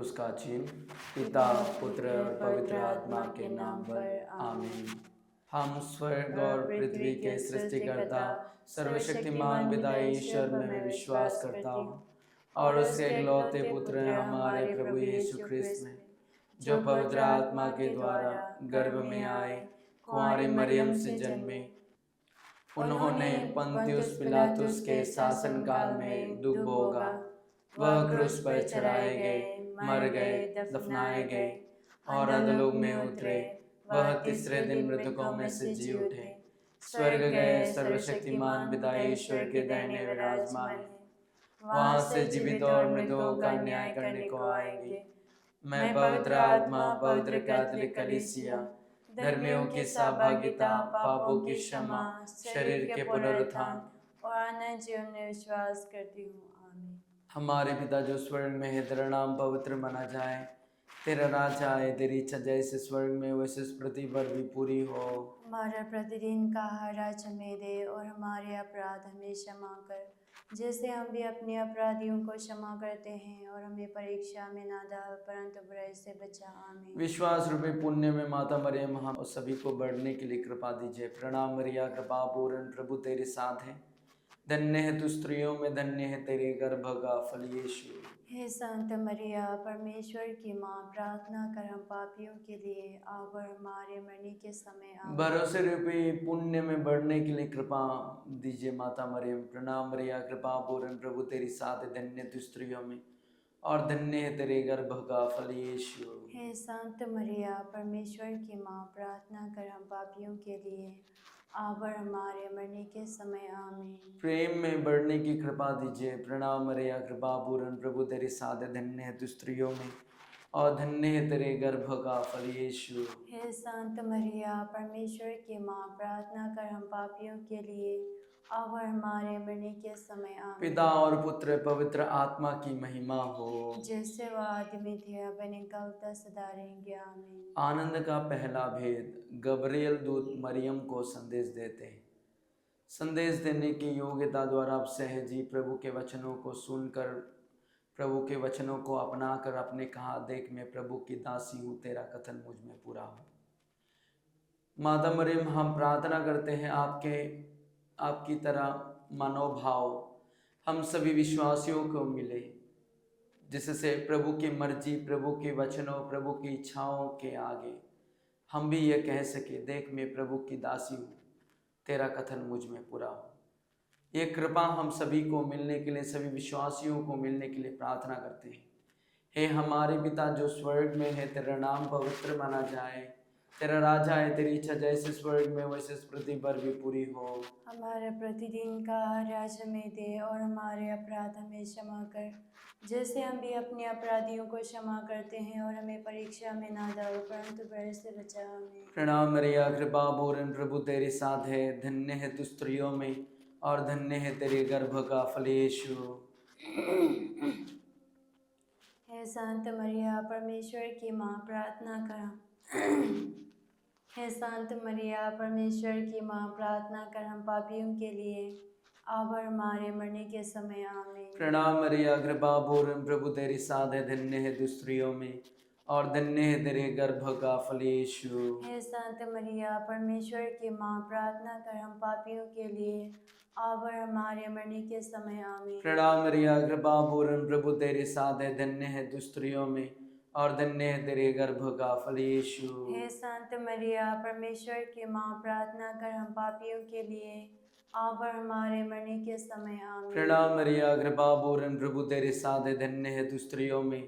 क्रूस का चिन्ह। पिता, पुत्र और पवित्र आत्मा के नाम पर आमीन। हम स्वर्ग और पृथ्वी के सृष्टिकर्ता सर्वशक्तिमान पिता ईश्वर में मैं विश्वास करता हूँ और उसके इकलौते पुत्र हैं हमारे प्रभु यीशु ख्रिस्त में, जो पवित्र आत्मा के द्वारा गर्भ में आए, कुंवारी मरियम से जन्मे। उन्होंने पंतियुस पिलातुस के शासनकाल में दुख भोगा, वह क्रूस पर चढ़ाए गए, मर गए, दफनाए गए और अधोलोक में उतरे। वह तीसरे दिन मृतकों में से जी उठे, स्वर्ग गए, सर्वशक्तिमान पिता ईश्वर के दाहिने विराजमान है। वहां से जीवित और मृतकों का न्याय करने को आएंगे। मैं पवित्र आत्मा, पवित्र कैथोलिक कलीसिया, धर्मियों की सहभागिता, पापों की क्षमा, शरीर के पुनरुत्थान और अनंत जीवन में विश्वास करती हूँ। आमीन। हमारे पिता जो स्वर्ग में है, तेरा नाम पवित्र माना जाए, तेरा राज आए, तेरी इच्छा जैसे स्वर्ग में वैसे इस पृथ्वी पर भी पूरी हो। हमारा प्रतिदिन का आहार आज हमें दे और हमारे अपराध हमें क्षमा कर, जैसे हम भी अपने अपराधियों को क्षमा करते हैं, और हमें परीक्षा में ना डाल परंतु बुराई से बचा। आमीन। विश्वास रूपी पुण्य में माता मरियम हम सभी को बढ़ने के लिए कृपा दीजिए। प्रणाम मरिया, कृपा पूर्ण, प्रभु तेरे साथ है, धन्य है तू स्त्रियों में, धन्य है तेरे गर्भ का फल यीशु। हे संत मरिया, परमेश्वर की माँ, प्रार्थना कर हम पापियों के लिए अब और हमारे मरने के समय। आमीन। भरोसे रूपी पुण्य में बढ़ने के लिए कृपा दीजिए माता मरियम। प्रणाम मरिया, कृपा पूर्ण, प्रभु तेरी साथ है, धन्य तू स्त्रियों में और धन्य है तेरे गर्भ का फल यीशु। हे संत मरिया, परमेश्वर की माँ, प्रार्थना कर हम पापियों के लिए अब और हमारे मरने के समय। आमीन। प्रेम में बढ़ने की कृपा दीजिए। प्रणाम मरिया, कृपा पूर्ण, प्रभु तेरे साथ है, धन्य है तू स्त्रियों में और धन्य है तेरे गर्भ का फल यीशु। हे संत मरिया, परमेश्वर की माँ, प्रार्थना कर हम पापियों के लिए अब और हमारे मरने के समय। आमीन। पिता और पुत्र पवित्र आत्मा की महिमा हो, जैसे वह आदमी थे अब निकलता सदा रहेंगे। आमीन। आनंद का पहला भेद। गब्रियल दूत मरियम को संदेश देते हैं। संदेश देने की योग्यता द्वारा अब सहजी प्रभु के वचनों को सुनकर, प्रभु के वचनों को अपनाकर आपने कहा, देख मैं प्रभु की दासी हूँ, तेरा कथन मुझ में पूरा हो। माता मरियम, हम प्रार्थना करते हैं आपकी तरह मनोभाव हम सभी विश्वासियों को मिले, जिससे प्रभु की मर्जी, प्रभु के वचनों, प्रभु की इच्छाओं के आगे हम भी ये कह सके, देख मैं प्रभु की दासी हूँ, तेरा कथन मुझ में पूरा हो। ये कृपा हम सभी को मिलने के लिए, सभी विश्वासियों को मिलने के लिए प्रार्थना करते हैं। हे हमारे पिता जो स्वर्ग में है, तेरा नाम पवित्र माना जाए, तेरा राज आए, तेरी इच्छा जैसे स्वर्ग में वैसे इस पृथ्वी पर भी पूरी हो। हमारा प्रतिदिन का आहार आज हमें दे और हमारे अपराध हमें क्षमा कर, जैसे हम भी अपने अपराधियों को क्षमा करते हैं, और हमें परीक्षा में ना डालो परंतु बुराई से बचा। आमीन। प्रणाम मरिया, कृपा पूर्ण, प्रभु तेरे साथ है, धन्य है तू स्त्रियों में और धन्य है तेरे गर्भ का फल यीशु। हे संत मरिया, परमेश्वर की माँ, प्रार्थना कर हे संत मरिया, परमेश्वर की माँ, प्रार्थना कर हम पापियों के लिए अब और हमारे मरने के समय। आमीन। प्रणाम मरिया, कृपा पूर्ण, प्रभु तेरे साथ है, धन्य है तू स्त्रियों में और धन्य है तेरे गर्भ का फल यीशु। हे संत मरिया, परमेश्वर की माँ, प्रार्थना कर हम पापियों के लिए अब और हमारे मरने के समय। आमीन। प्रणाम मरिया, कृपा पूर्ण, प्रभु तेरे साथ है, धन्य है तू स्त्रियों में और धन्य है तेरे गर्भ का फल यीशु। हे संत मरिया, परमेश्वर की माँ, प्रार्थना कर हम पापियों के लिए अब और हमारे मरने के समय। आमीन। प्रणाम मरिया, कृपा पूर्ण, प्रभु तेरे साथ है, धन्य है तू स्त्रियों में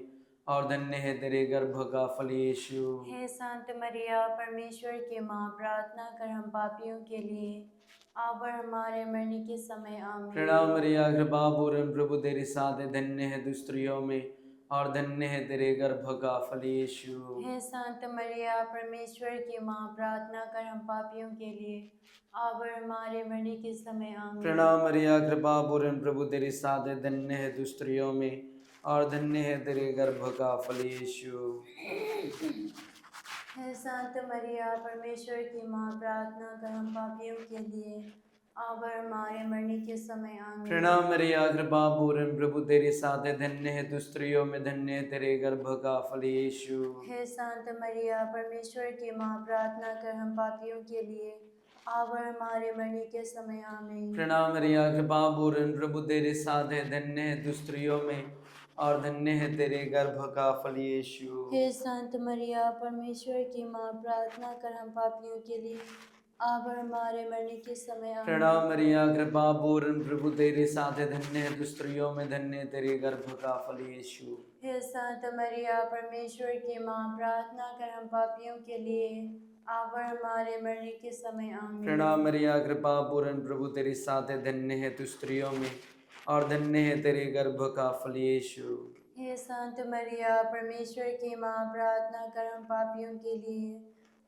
और धन्य है तेरे गर्भ का फल यीशु। हे संत मरिया, परमेश्वर की माँ, प्रार्थना कर हम पापियों के लिए अब और हमारे मरने के समय। आमीन। प्रणाम मरिया, कृपा पूर्ण, प्रभु तेरे साथ है, धन्य है तू स्त्रियों में और धन्य है तेरे गर्भ का फल यीशु। हे संत मरिया, परमेश्वर की माँ, प्रार्थना कर हम पापियों के लिए अब और हमारे मरने के समय। आमीन। प्रणाम मरिया, कृपा पूर्ण, प्रभु तेरे साथ है, धन्य है तू स्त्रियों में और धन्य है तेरे गर्भ का फल यीशु। हे संत मरिया, परमेश्वर की माँ, प्रार्थना कर हम पापियों के लिए अब और हमारे मरने के समय आमीन। प्रणाम मरिया कृपा पूर्ण प्रभु तेरे साथ है, धन्य है तू स्त्रियों में, धन्य है तेरे गर्भ का फल यीशु। हे संत मरिया परमेश्वर की माँ, प्रार्थना कर हम पापियों के लिए अब और हमारे मरने के समय आमीन। प्रणाम मरिया कृपा पूर्ण प्रभु तेरे साथ है, धन्य है तू स्त्रियों में और धन्य है तेरे गर्भ का फल यीशु। हे संत मरिया परमेश्वर की माँ, प्रार्थना कर हम पापियों के लिए अब और हमारे मरने के समय आमीन। प्रणाम मरिया कृपा पूर्ण प्रभु तेरे साथ है, धन्य है तू स्त्रियों में, धन्य है तेरे गर्भ का फल यीशु। हे संत मरिया परमेश्वर की माँ, प्रार्थना कर हम पापियों के लिए अब और हमारे मरने के समय आमीन। प्रणाम मरिया कृपा पूर्ण प्रभु तेरे साथ है, धन्य है तू स्त्रियों में और धन्य है तेरे गर्भ का फल यीशु। हे संत मरिया परमेश्वर की माँ, प्रार्थना कर हम पापियों के लिए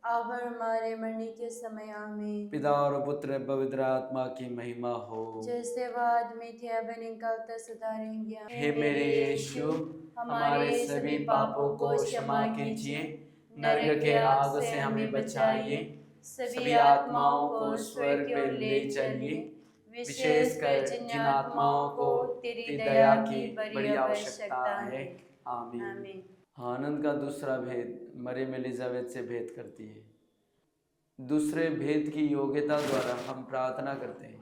अब और हमारे मरने के समय आमीन। पिता और पुत्र पवित्र आत्मा की महिमा हो। जैसे बाद में थे अब निकल तक सदा रहेंगे। हे मेरे यीशु, हमारे सभी पापों को क्षमा कीजिए, नरक के आग से हमें बचाइए, सभी आत्माओं को स्वर्ग में ले चलिए, विशेषकर जिन आत्माओं को तेरी दया की बड़ी आवश्यकता है। आमीन। आमीन। आनंद का दूसरा भेद मरियम एलिजाबेथ से भेद करती है। दूसरे भेद की योग्यता द्वारा हम प्रार्थना करते हैं।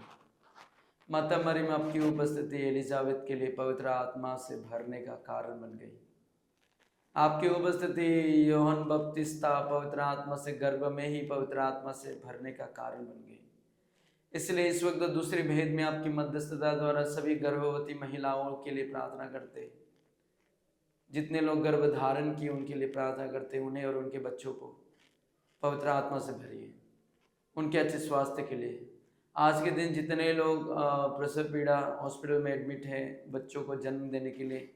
माता मरियम आपकी उपस्थिति एलिजाबेथ के लिए पवित्र आत्मा से भरने का कारण बन गई। आपकी उपस्थिति योहन बपतिस्ता पवित्र आत्मा से गर्भ में ही पवित्र आत्मा से भरने का कारण बन गई। इसलिए इस वक्त दूसरे भेद में आपकी मध्यस्थता द्वारा सभी गर्भवती महिलाओं के लिए प्रार्थना करते हैं। जितने लोग गर्भ धारण किए उनके लिए प्रार्थना करते हैं, उन्हें और उनके बच्चों को पवित्र आत्मा से भरिए, उनके अच्छे स्वास्थ्य के लिए। आज के दिन जितने लोग प्रसव पीड़ा हॉस्पिटल में एडमिट हैं, बच्चों को जन्म देने के लिए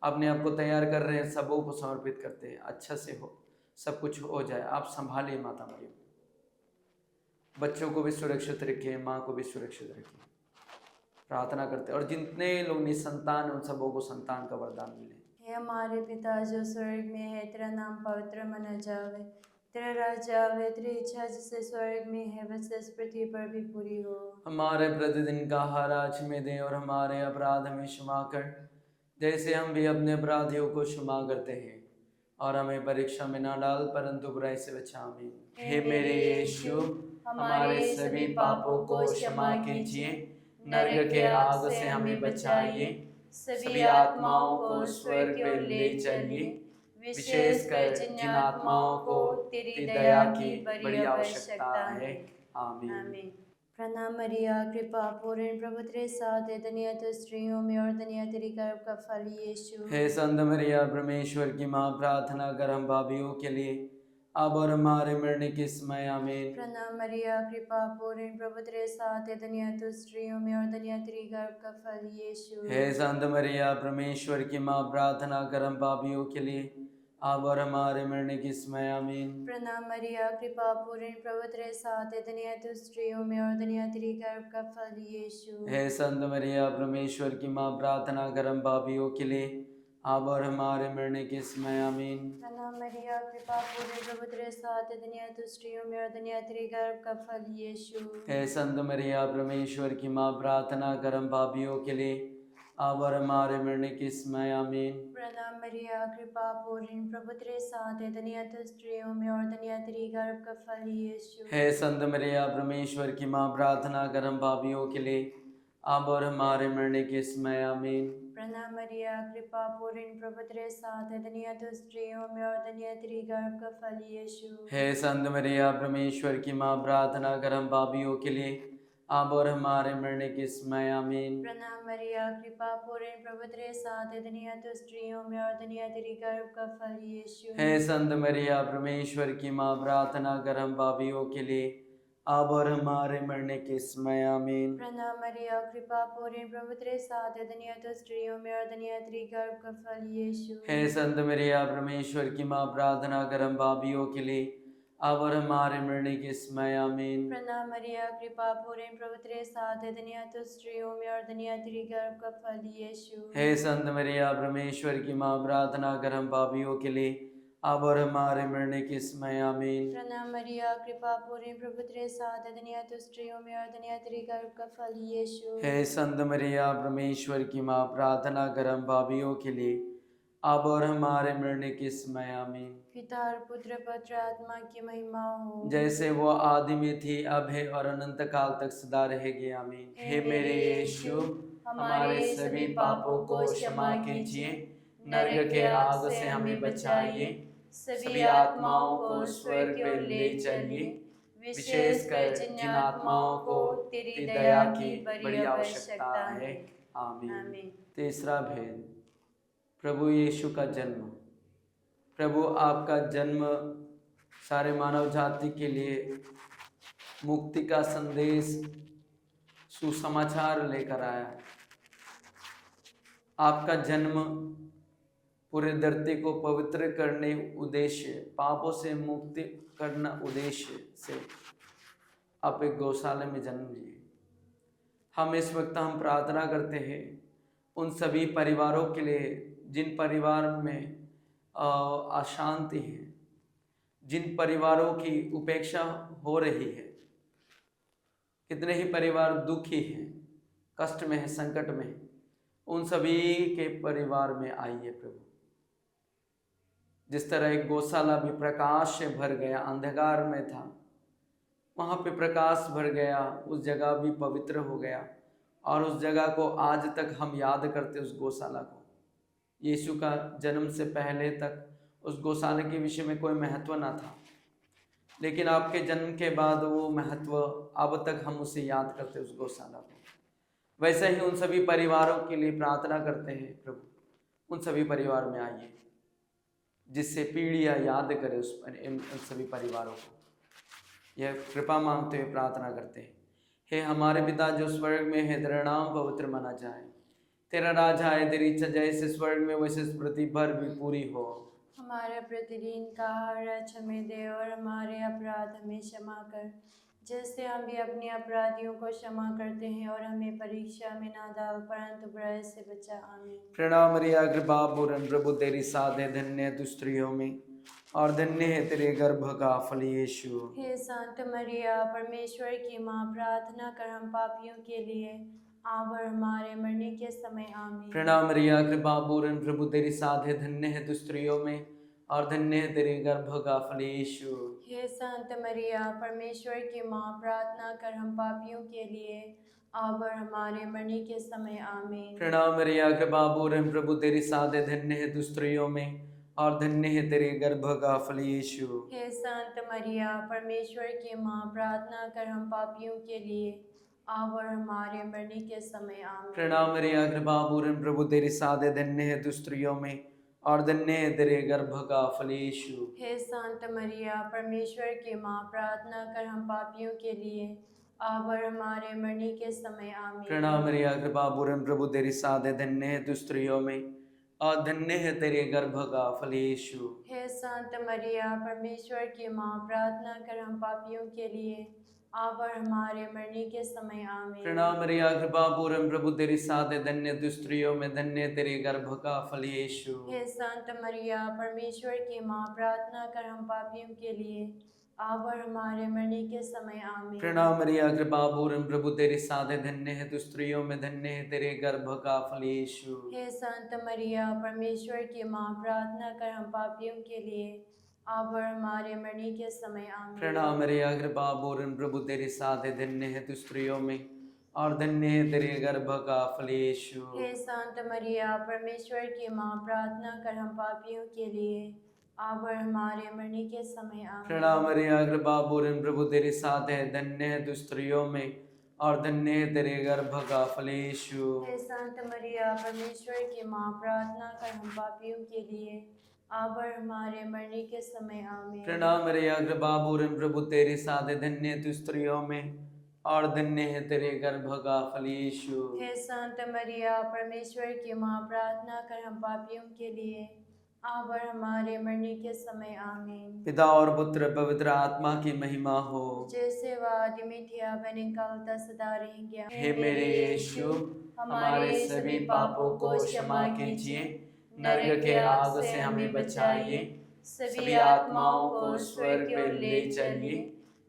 अपने आप को तैयार कर रहे हैं, सबों को समर्पित करते हैं, अच्छा से हो, सब कुछ हो जाए। आप संभालिए माता मरियम, बच्चों को भी सुरक्षित रखिए, माँ को भी सुरक्षित रखिए। प्रार्थना करते हैं और जितने लोग निसंतान उन सबों को संतान का वरदान मिले। हे हमारे पिता जो स्वर्ग में है, तेरा नाम पवित्र माना जावे, तेरा राज्य आवे, तेरी इच्छा जैसे स्वर्ग में है वैसे इस पृथ्वी पर भी पूरी हो। हमारे प्रतिदिन का आहार आज हमें दे और हमारे अपराध हमें क्षमा कर, जैसे हम भी अपने अपराधियों को क्षमा करते हैं, और हमें परीक्षा में ना डाल परंतु बुराई से बचा। आमीन। हे मेरे यीशु, हमारे सभी पापों को क्षमा कीजिए, नरक के आग से हमें बचाइए, सभी आत्माओं को स्वर्ग में ले चलिए, विशेषकर जिन आत्माओं को तेरी दया की बड़ी आवश्यकता है। आमीन। आमीन। प्रणाम मरिया कृपा पूर्ण प्रभु तेरे साथ है, धन्य है तू स्त्रियों में और धन्य है तेरी गर्भ का फल यीशु। हे संत मरिया परमेश्वर की माँ, प्रार्थना कर हम पापियों के लिए अब और हमारे मरने के समय। आमीन। प्रणाम मरिया कृपा पूर्ण प्रभु तेरे साथ है, धन्य है तू स्त्रियों में और धन्य है तेरी गर्भ का फल यीशु। हे संत मरिया परमेश्वर की माँ, प्रार्थना कर हम पापियों के लिए अब और हमारे मरने के समय। आमीन। प्रणाम मरिया कृपा पूर्ण प्रभु तेरे साथ है, धन्य है तू स्त्रियों में और धन्य है तेरी गर्भ का फल यीशु। हे संत मरिया परमेश्वर की माँ, प्रार्थना कर हम पापियों के लिए अब और हमारे मरने के समय। आमीन। प्रणाम मरिया कृपा पूर्ण प्रभु तेरे साथ है, धन्य है तू स्त्रियों में और धन्य है तेरी गर्भ का फल यीशु। हे संत मरिया परमेश्वर की माँ, प्रार्थना कर हम पापियों के लिए अब और हमारे मरने के समय। आमीन। प्रणाम मरिया कृपा पूर्ण प्रभु तेरे साथ है, धन्य है तू स्त्रियों में और धन्य है तेरी गर्भ का फल यीशु। हे संत मरिया परमेश्वर की माँ, प्रार्थना कर हम पापियों के लिए अब और हमारे मरने के समय। आमीन। प्रणाम मरिया कृपा पूर्ण प्रभु तेरे साथ है, धन्य है तू स्त्रियों में और धन्य है तेरी गर्भ का फल यीशु। हे संत मरिया परमेश्वर की माँ, प्रार्थना कर हम पापियों के लिए अब और हमारे मरने के समय। आमीन। प्रणाम मरिया कृपा पूर्ण प्रभु तेरे साथ है, धन्य है तू स्त्रियों में और धन्य है तेरी गर्भ का फल यीशु। हे संत मरिया परमेश्वर की माँ, प्रार्थना कर हम पापियों के लिए अब और हमारे मरने के समय। आमीन। प्रणाम मरिया कृपा पूर्ण प्रभु तेरे साथ है, धन्य है तू स्त्रियों में और धन्य है तेरी गर्भ का फल यीशु। हे संत मरिया परमेश्वर की माँ, प्रार्थना कर हम पापियों के लिए अब और हमारे मरने के समय। आमीन। प्रणाम मरिया कृपा पूर्ण प्रभु तेरे साथ है, धन्य है तू स्त्रियों में और धन्य है तेरी गर्भ का फल यीशु। हे संत मरिया परमेश्वर की माँ, प्रार्थना कर हम पापियों के लिए अब और हमारे मरने के समय आमीन। प्रणाम मरिया, कृपा पूर्ण, प्रभु तेरे साथ है, धन्य तू स्त्रियों में और धन्य तेरे गर्भ का फल यीशु। हे संत मरिया परमेश्वर की माँ, प्रार्थना कर हम पापियों के लिए, अब और हमारे मरने के समय आमीन। पिता और पुत्र पवित्र आत्मा की महिमा हो। जैसे वो आदि में थी, अब है और अनंत काल तक सदा रहेगी आमीन। हे मेरे यीशु, हमारे सभी पापों को क्षमा कीजिए, नरक के आग से हमें बचाइए, सभी आत्माओं को स्वर्ग में ले चलिए, विशेषकर जिन आत्माओं को तेरी दया की बड़ी आवश्यकता है। आमीन। तीसरा भेद, प्रभु यीशु का जन्म। प्रभु आपका जन्म सारे मानव जाति के लिए मुक्ति का संदेश, सुसमाचार लेकर आया। आपका जन्म पूरे धरती को पवित्र करने उद्देश्य, पापों से मुक्ति करना उद्देश्य से आप एक गौशाला में जन्म लिए। हम इस वक्त हम प्रार्थना करते हैं उन सभी परिवारों के लिए जिन परिवार में अशांति है, जिन परिवारों की उपेक्षा हो रही है। कितने ही परिवार दुखी हैं, कष्ट में हैं, संकट में हैं। उन सभी के परिवार में आइए प्रभु। जिस तरह एक गौशाला भी प्रकाश से भर गया, अंधकार में था, वहाँ पे प्रकाश भर गया, उस जगह भी पवित्र हो गया। और उस जगह को आज तक हम याद करते, उस गौशाला को। यीशु का जन्म से पहले तक उस गौशाला के विषय में कोई महत्व ना था, लेकिन आपके जन्म के बाद वो महत्व अब तक हम उसे याद करते, उस गौशाला को। वैसे ही उन सभी परिवारों के लिए प्रार्थना करते हैं प्रभु, उन सभी परिवार में आइए, जिससे पीढ़ियाँ याद करें उन सभी परिवारों को। यह कृपा मांगते हुए प्रार्थना करते हैं। हे हमारे पिता जो स्वर्ग में है, तेरा नाम पवित्र माना जाए, तेरा राज आए, तेरी इच्छा जैसे स्वर्ग में वैसे इस पृथ्वी पर भी पूरी हो। हमारा प्रतिदिन का आहार हमें दे, और हमारे अपराध हमें क्षमा कर, जैसे हम भी अपने अपराधियों को क्षमा करते हैं, और हमें परीक्षा में ना डाल, परंतु बुराई से बचा। आमीन। प्रणाम मरिया, कृपा पूर्ण, प्रभु तेरी साथ है, धन्य है तू स्त्रियों में और धन्य है तेरे गर्भ का फल यीशु। हे संत मरिया, परमेश्वर की माँ, प्रार्थना कर हम पापियों के लिए, अब और हमारे मरने के समय। आमीन। प्रणाम मरिया, कृपा पूर्ण, प्रभु तेरी साथ है, धन्य है तू स्त्रियों में और धन्य है तेरे गर्भ का फल यीशु। हे संत मरिया, परमेश्वर की माँ, प्रार्थना कर हम पापियों के लिए, अब और हमारे मरने के समय। आमीन। प्रणाम मरिया, कृपा पूर्ण, प्रभु तेरी साथ है, धन्य है तू स्त्रियों में और धन्य है तेरे गर्भ का फल यीशु। हे संत मरिया, परमेश्वर की माँ, प्रार्थना कर हम पापियों के लिए, अब और हमारे मरने के समय। आमीन। प्रणाम मरिया, कृपा पूर्ण, प्रभु तेरी साथ है, धन्य है तू स्त्रियों में और धन्य है तेरे गर्भ का फल यीशु। हे संत मरिया, परमेश्वर की माँ, प्रार्थना कर हम पापियों के लिए, अब और हमारे मरने के समय। आमीन। प्रणाम मरिया, कृपा पूर्ण, प्रभु तेरी साथ है, धन्य है तू स्त्रियों में और धन्य है तेरे गर्भ का फल यीशु। हे संत मरिया, परमेश्वर की माँ, प्रार्थना कर हम पापियों के लिए, अब और हमारे मरने के समय। आमीन। प्रणाम मरिया, कृपा पूर्ण, प्रभु तेरी साथ है, धन्य है तू स्त्रियों में, धन्य है तेरे गर्भ का फल यीशु। हे संत मरिया, परमेश्वर की माँ, प्रार्थना कर हम पापियों के लिए, अब और हमारे मरने के समय। आमीन। प्रणाम मरिया, कृपा पूर्ण, प्रभु तेरी साथ है, धन्य है तू स्त्रियों में, धन्य है तेरे गर्भ का फल यीशु। हे संत मरिया, परमेश्वर की माँ, प्रार्थना कर हम पापियों के लिए, अब और हमारे मरने के समय। आमीन। प्रणाम मरिया, कृपा पूर्ण, प्रभु तेरी साथ है, धन्य है तू स्त्रियों में और धन्य है तेरे गर्भ का फल यीशु। हे संत मरिया, परमेश्वर की माँ, प्रार्थना कर हम पापियों के लिए, अब और हमारे मरने के समय। आमीन। प्रणाम मरिया, कृपा पूर्ण, प्रभु तेरी साथ है, धन्य है तू स्त्रियों में और धन्य है तेरे गर्भ का फल यीशु। हे संत मरिया, परमेश्वर की माँ, प्रार्थना कर हम पापियों के लिए, अब और हमारे मरने के समय। आमीन। प्रणाम मरिया, कृपा पूर्ण, प्रभु तेरी साथ है, धन्य है तू स्त्रियों में और धन्य है तेरे गर्भ का फल यीशु। हे संत मरिया, परमेश्वर की माँ, प्रार्थना कर हम पापियों के लिए, अब और हमारे मरने के समय। आमीन। पिता और पुत्र पवित्र आत्मा की महिमा हो, जैसे वह आदि में थी, अब निकलता सदा रहेंगे। हे मेरे यीशु, हमारे सभी पापों को क्षमा कीजिए, नरक के आग से हमें बचाइए, सभी आत्माओं को स्वर्ग की ओर ले चलिए,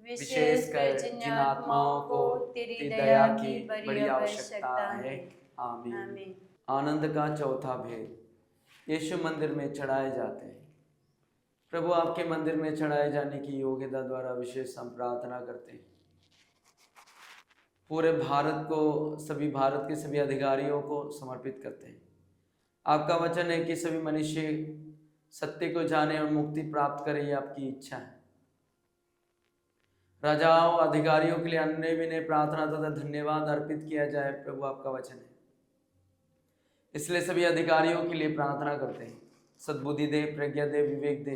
विशेषकर जिन आत्माओं को तेरी दया की बड़ी आवश्यकता है। आमीन। आमीन। आनंद का चौथा भेद, यीशु मंदिर में चढ़ाए जाते हैं। प्रभु आपके मंदिर में चढ़ाए जाने की योग्यता द्वारा विशेष हम प्रार्थना करते हैं। पूरे भारत को, सभी भारत के सभी अधिकारियों को समर्पित करते हैं। आपका वचन है कि सभी मनुष्य सत्य को जाने और मुक्ति प्राप्त करें, ये आपकी इच्छा है। राजाओं अधिकारियों के लिए अन्य विनय प्रार्थना तथा धन्यवाद अर्पित किया जाए, प्रभु आपका वचन है। इसलिए सभी अधिकारियों के लिए प्रार्थना करते हैं, सद्बुद्धि दे, प्रज्ञा दे, विवेक दे,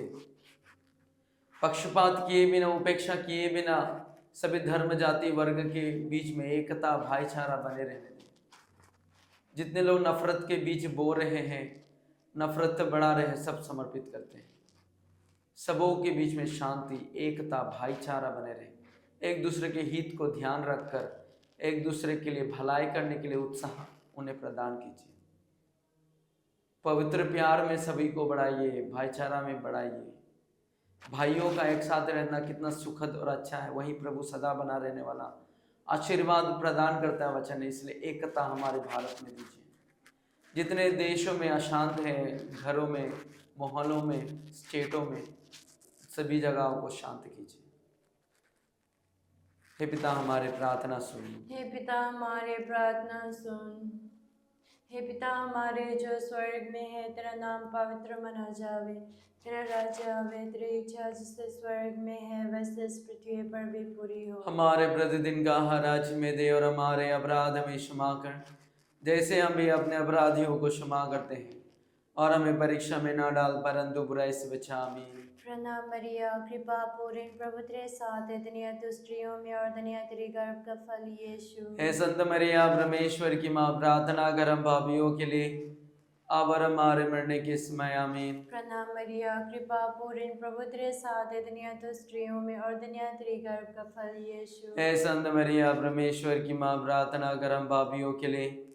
पक्षपात किए बिना, उपेक्षा किए बिना सभी धर्म जाति वर्ग के बीच में एकता भाईचारा बने रहने दें। जितने लोग नफरत के बीच बो रहे हैं, नफरत बढ़ा रहे हैं, सब समर्पित करते हैं। सबों के बीच में शांति, एकता, भाईचारा बने रहे। एक दूसरे के हित को ध्यान रखकर एक दूसरे के लिए भलाई करने के लिए उत्साह उन्हें प्रदान कीजिए। पवित्र प्यार में सभी को बढ़ाइए, भाईचारा में बढ़ाइए। भाइयों का एक साथ रहना कितना सुखद और अच्छा है। वही प्रभु सदा बना रहने वाला आशीर्वाद प्रदान करता है वचन, इसलिए एकता हमारे भारत में दीजिए। जितने देशों में अशांत है, घरों में, मोहल्लों में, स्टेटों में, सभी जगहों को शांत कीजिए। हे पिता हमारे प्रार्थना सुन। हे पिता हमारे प्रार्थना सुन। हे पिता हमारे जो स्वर्ग में है, तेरा नाम पवित्र मना जावे, तेरा राज्य आवे, तेरी इच्छा जिससे स्वर्ग में है वैसे इस पृथ्वी पर भी पूरी हो। हमारे प्रतिदिन का आहार आज में दे, और हमारे अपराध हमें क्षमा कर, जैसे हम भी अपने अपराधियों को क्षमा करते हैं, और हमें परीक्षा में ना डाल, परंतु बुराई से बचा। आमीन। प्रणाम मरिया, कृपा पूर्ण, प्रभु तेरे साथ है, धन्य तू स्त्रियों में और धन्य तेरे गर्भ का फल यीशु। हे संत मरिया परमेश्वर की माँ, प्रार्थना कर हम पापियों के लिए अब और हमारे मरने के समय। आमीन। प्रणाम मरिया, कृपा पूर्ण, प्रभु तेरे साथ है, धन्य तू स्त्रियों में और धन्य तेरे गर्भ का फल यीशु। हे संत मरिया परमेश्वर की माँ, प्रार्थना कर हम पापियों के लिए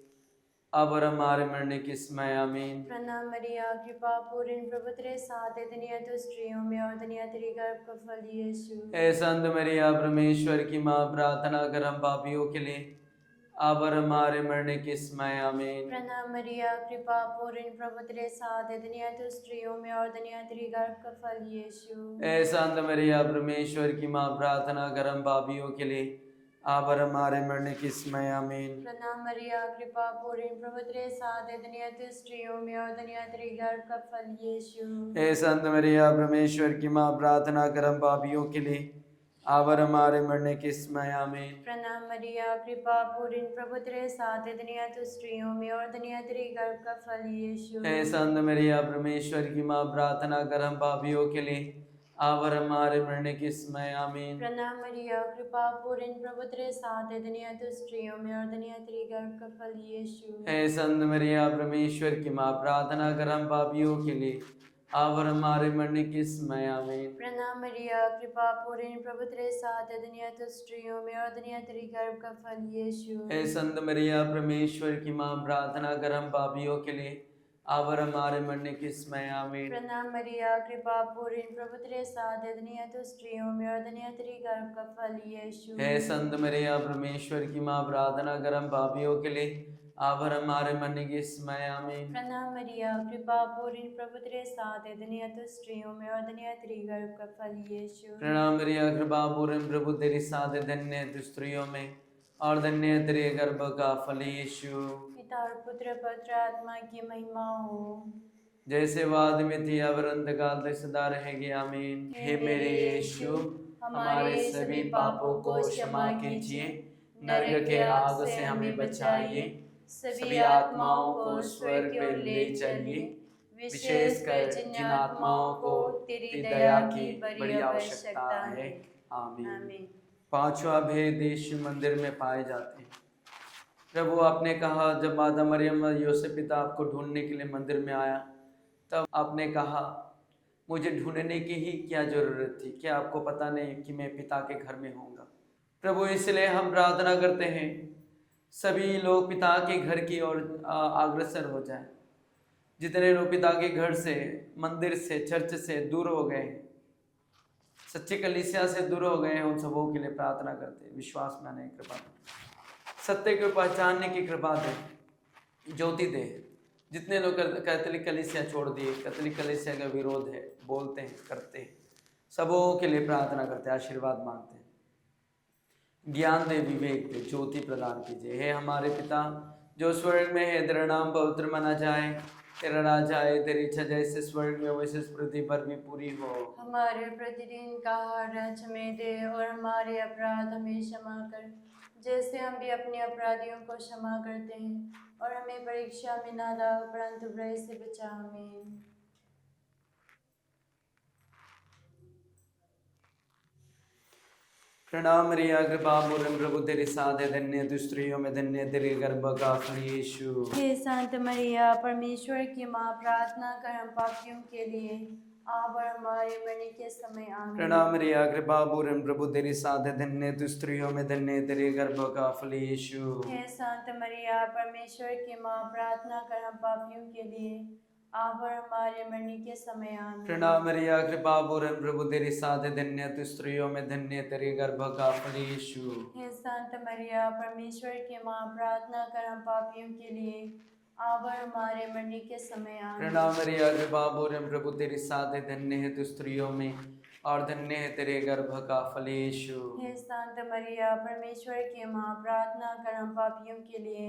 अब और हमारे मरने के समय। आमीन। प्रणाम मरिया, कृपा पूर्ण, प्रभु तेरे साथ है, धन्य तू स्त्रियों में और धन्य तेरे गर्भ का फल यीशु। हे संत मरिया परमेश्वर की माँ, प्रार्थना कर हम पापियों के लिए अब और हमारे मरने के समय। आमीन। प्रणाम मरिया, कृपा पूर्ण, प्रभु तेरे साथ है, धन्य तू स्त्रियों में और धन्य तेरे गर्भ का फल यीशु। हे संत मरिया परमेश्वर की माँ, प्रार्थना कर हम पापियों के लिए अब और हमारे मरने के समय। आमीन। प्रणाम मरिया, कृपा पूर्ण, प्रभु तेरे साथ है, धन्य तू स्त्रियों में और धन्य तेरे गर्भ का फल यीशु। हे संत मरिया परमेश्वर की माँ, प्रार्थना कर हम पापियों के लिए अब और हमारे मरने के समय। आमीन। प्रणाम मरिया, कृपा पूर्ण, प्रभु तेरे साथ है, धन्य तू स्त्रियों में और धन्य तेरे गर्भ का फल यीशु। हे संत मरिया परमेश्वर की माँ, प्रार्थना कर हम पापियों के लिए अब और हमारे मरने के समय। आमीन। प्रणाम मरिया, कृपा पूर्ण, प्रभु तेरे साथ है, धन्य तू स्त्रियों में और धन्य तेरे गर्भ का फल यीशु। हे संत मरिया परमेश्वर की माँ, प्रार्थना कर हम पापियों के लिए अब और हमारे मरने के समय। आमीन। प्रणाम मरिया, कृपा पूर्ण, प्रभु तेरे साथ है, धन्य तू स्त्रियों में और धन्य तेरे गर्भ का फल यीशु। हे संत मरिया परमेश्वर की माँ, प्रार्थना कर हम पापियों के लिए अब और हमारे मरने के समय। आमीन। प्रणाम मरिया, कृपा पूर्ण, प्रभु तेरे साथ है, धन्य तू स्त्रियों में और धन्य तेरे गर्भ का फल यीशु। हे संत मरिया परमेश्वर की माँ, प्रार्थना कर हम पापियों के लिए अब और हमारे मरने के समय। आमीन। प्रणाम मरिया, कृपा पूर्ण, प्रभु तेरे साथ है, धन्य तू स्त्रियों में और धन्य तेरे गर्भ का फल यीशु। प्रणाम मरिया कृपा पूर्ण, प्रभु तेरे साथ है, धन्य है तू स्त्रियों में और धन्य है तेरे गर्भ का फल यीशु। पिता और पुत्र पवित्र आत्मा की महिमा हो, जैसे वाद में थी अब और अंतकाल तक सदा रहेगी। आमीन। हे मेरे यीशु, हमारे सभी पापों को क्षमा कीजिए, नरक के आग से हमें बचाइए, सभी आत्माओं को स्वर्ग पे ले चलिए, विशेषकर जिन आत्माओं को तेरी दया की बड़ी आवश्यकता है। आमीन। आमीन। पांचवा भेद यीशु मंदिर में पाए जाते हैं। प्रभु आपने कहा, जब माता मरियम योसेफ पिता आपको ढूंढने के लिए मंदिर में आया, तब आपने कहा मुझे ढूंढने की ही क्या जरूरत थी, क्या आपको पता नहीं कि मैं पिता के घर में होऊंगा। प्रभु इसलिए हम प्रार्थना करते हैं सभी लोग पिता के घर की ओर अग्रसर हो जाएं, जितने लोग पिता के घर से, मंदिर से, चर्च से दूर हो गए, सच्ची कलीसिया से दूर हो गए हैं, उन सबों के लिए प्रार्थना करते हैं। विश्वास में आने की कृपा दे, सत्य को पहचानने की कृपा दे, ज्योति दे। जितने लोग कैथोलिक कलीसिया छोड़ दिए, कैथोलिक कलीसिया का विरोध है, बोलते हैं, करते हैं, सबों के लिए प्रार्थना करते हैं, आशीर्वाद मांगते हैं। ज्ञान दे, विवेक दे, ज्योति प्रदान कीजिए। हे हमारे पिता जो स्वर्ग में है, तेरा नाम पवित्र माना जाए, तेरा राज आए, तेरी इच्छा जैसे स्वर्ग में वैसे इस पृथ्वी पर भी पूरी हो। हमारे प्रतिदिन का आहार आज हमें दे, और हमारे अपराध हमें क्षमा कर, जैसे हम भी अपने अपराधियों को क्षमा करते हैं, और हमें परीक्षा में ना डाल, परंतु बुराई से बचा हमें। प्रणाम मरिया, कृपा पूर्ण प्रभु तेरे साथ है, धन्य तू स्त्रियों में, धन्य तेरे गर्भ का फल यीशु। हे शांत मरिया, परमेश्वर की माँ, प्रार्थना कर हम पापियों के लिए, अब और हमारे मरने के समय आमीन। प्रणाम मरिया, कृपा पूर्ण प्रभु तेरे साथ है, धन्य तू स्त्रियों में, धन्य तेरे गर्भ का फल यीशु। हे शांत मरिया, परमेश्वर की माँ, प्रार्थना कर हम पापियों के लिए, अब और हमारे मरने के समय आमीन। प्रणाम मरिया, कृपा पूर्ण प्रभु तेरे साथ है, धन्य तू स्त्रियों में, धन्य तेरे गर्भ का फल यीशु। हे शांत मरिया, परमेश्वर की माँ, प्रार्थना कर हम पापियों के लिए, अब और हमारे मरने के समय आमीन। प्रणाम मरिया, कृपा पूर्ण प्रभु तेरे साथ है, धन्य है तू स्त्रियों में, और धन्य है तेरे गर्भ का फल यीशु। हे शांत मरिया, परमेश्वर की माँ, प्रार्थना कर हम पापियों के लिए,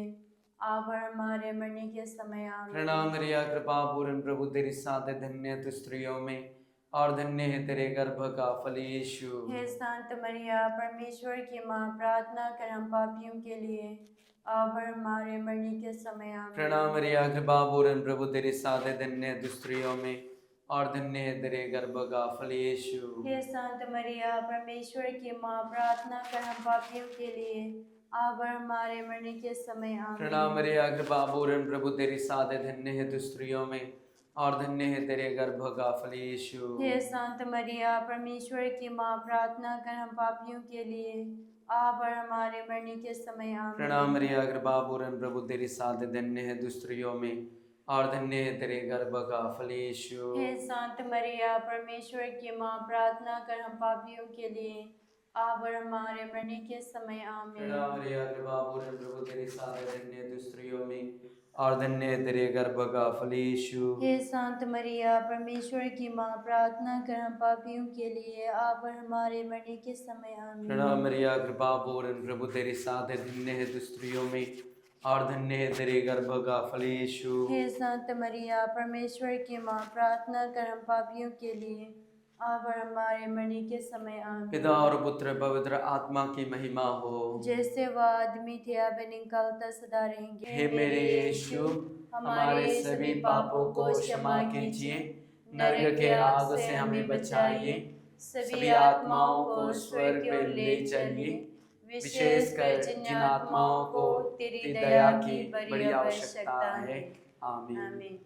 अब और हमारे मरने के समय आमीन। प्रणाम मरिया, कृपा पूर्ण प्रभु तेरे साथ है, धन्य है तू स्त्रियों में, और धन्य है तेरे गर्भ का फल यीशु। हे शांत मरिया, परमेश्वर की माँ, प्रार्थना कर हम पापियों के लिए, अब और हमारे मरने के समय आमीन। प्रणाम मरिया, कृपा पूर्ण प्रभु तेरे साथ है, धन्य है तू स्त्रियों में, और धन्य है तेरे गर्भ का फल यीशु। हे शांत मरिया, परमेश्वर की माँ, प्रार्थना कर हम पापियों के लिए, अब और हमारे मरने के समय आमीन। प्रणाम मरिया, कृपा पूर्ण प्रभु तेरे साथ है, धन्य है तू स्त्रियों में, और धन्य है तेरे गर्भ का फल यीशु। हे शांत मरिया, परमेश्वर की माँ, प्रार्थना कर हम पापियों के लिए, अब और हमारे मरने के समय आमीन। प्रणाम मरिया, कृपा पूर्ण प्रभु तेरे साथ है, धन्य है तू स्त्रियों में, और धन्य है तेरे गर्भ का फल यीशु। हे शांत मरिया, परमेश्वर की माँ, प्रार्थना कर हम पापियों के लिए, अब और हमारे मरने के समय आमीन। प्रणाम मरिया, कृपा पूर्ण प्रभु तेरे साथ है, धन्य है तू स्त्रियों में, और धन्य है तेरे गर्भ का फल यीशु। हे शांत मरिया, परमेश्वर की माँ, प्रार्थना कर हम पापियों के लिए, अब और हमारे मरने के समय आमीन। प्रणाम मरिया, कृपा पूर्ण प्रभु तेरे साथ है, धन्य है तू स्त्रियों में, और धन्य है तेरे गर्भ का फल यीशु। हे शांत मरिया, परमेश्वर की माँ, प्रार्थना कर हम पापियों के लिए, अब और हमारे मरने के समय आमीन। पिता और पुत्र पवित्र आत्मा की महिमा हो, जैसे वह आदमी थे, अब निकलता सदा रहेंगे। हे मेरे यीशु, हमारे सभी पापों को क्षमा कीजिए, नरक के आग से हमें बचाइए, सभी आत्माओं को स्वर्ग में ले चलिए, विशेषकर जिन आत्माओं को तेरी दया की बड़ी आवश्यकता है। आमीन। आमीन।